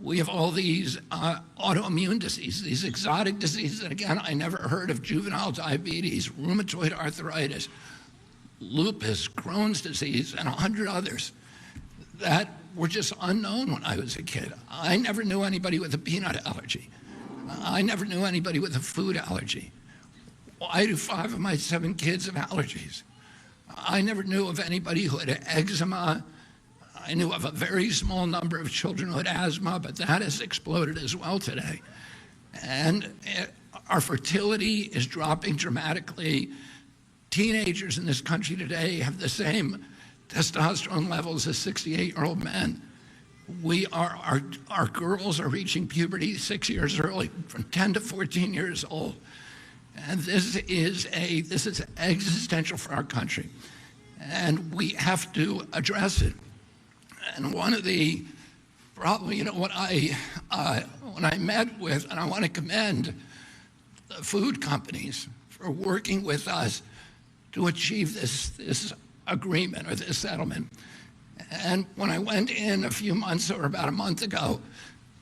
We have all these autoimmune diseases, these exotic diseases. And again, I never heard of juvenile diabetes, rheumatoid arthritis, lupus, Crohn's disease, and 100 others that were just unknown when I was a kid. I never knew anybody with a peanut allergy. I never knew anybody with a food allergy. Why do 5 of my 7 kids have allergies? I never knew of anybody who had eczema. I knew of a very small number of children who had asthma, but that has exploded as well today. And our fertility is dropping dramatically. Teenagers in this country today have the same testosterone levels as 68-year-old men. Our girls are reaching puberty 6 years early, from 10 to 14 years old. And this is existential for our country. And we have to address it. And one of the probably, when I met with, and I want to commend the food companies for working with us to achieve this agreement or this settlement. And when I went in a few months or about a month ago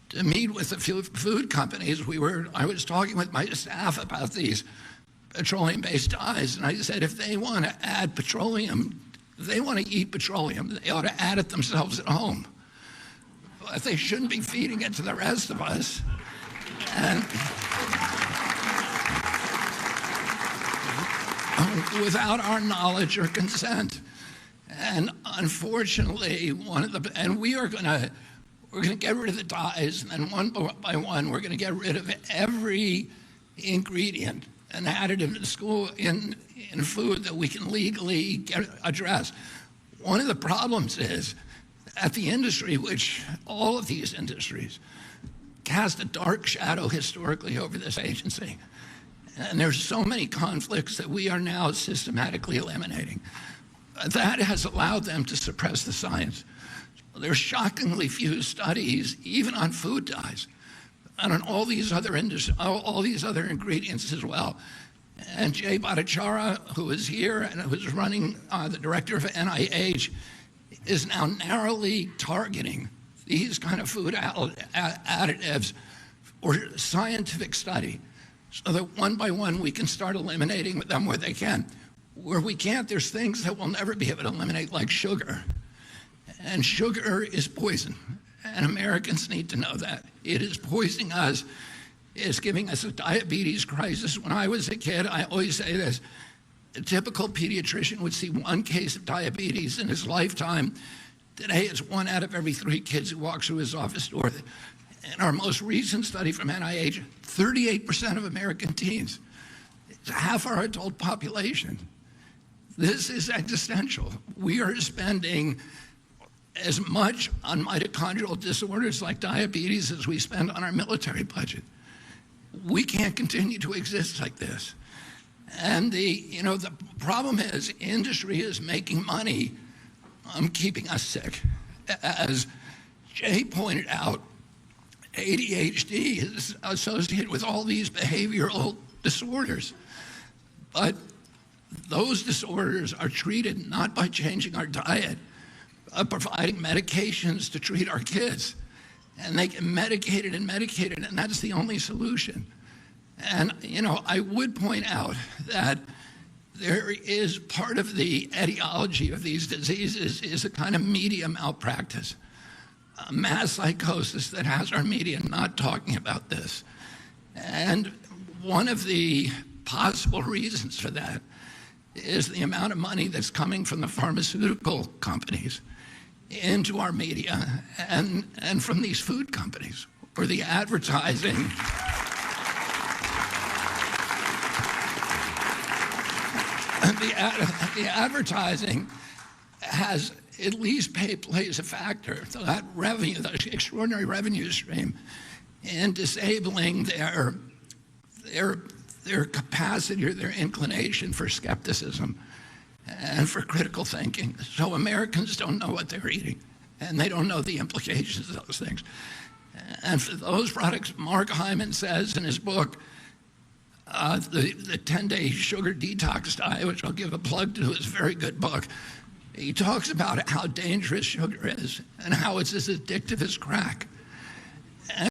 to meet with the food companies, I was talking with my staff about these petroleum-based dyes, and I said, if they want to add petroleum, if they want to eat petroleum, they ought to add it themselves at home. But they shouldn't be feeding it to the rest of us. And without our knowledge or consent. And unfortunately, we're going to get rid of the dyes, and then one by one, we're going to get rid of every ingredient and additive in food that we can legally address. One of the problems is that the industry, which all of these industries, cast a dark shadow historically over this agency. And there's so many conflicts that we are now systematically eliminating. That has allowed them to suppress the science. There's shockingly few studies, even on food dyes, and on all these other ingredients as well. And Jay Bhattacharya, who is here and who's running the director of NIH, is now narrowly targeting these kind of food additives for scientific study, so that one by one we can start eliminating them where they can. Where we can't, there's things that we'll never be able to eliminate, like sugar. And sugar is poison, and Americans need to know that. It is poisoning us. It's giving us a diabetes crisis. When I was a kid, I always say this, a typical pediatrician would see 1 case of diabetes in his lifetime. Today, it's 1 out of every 3 kids who walks through his office door. In our most recent study from NIH, 38% of American teens, it's half our adult population. This is existential. We are spending as much on mitochondrial disorders like diabetes as we spend on our military budget. We can't continue to exist like this. And the problem is industry is making money on keeping us sick. As Jay pointed out, ADHD is associated with all these behavioral disorders. But those disorders are treated not by changing our diet, but providing medications to treat our kids. And they get medicated, and that's the only solution. And, I would point out that there is part of the etiology of these diseases is a kind of media malpractice, a mass psychosis that has our media not talking about this. And one of the possible reasons for that is the amount of money that's coming from the pharmaceutical companies into our media and from these food companies, or the advertising. The advertising has at least plays a factor. So that revenue, that extraordinary revenue stream, in disabling their capacity or their inclination for skepticism and for critical thinking. So Americans don't know what they're eating, and they don't know the implications of those things. And for those products, Mark Hyman says in his book, the 10-day sugar detox diet, which I'll give a plug to, is a very good book. He talks about how dangerous sugar is and how it's as addictive as crack.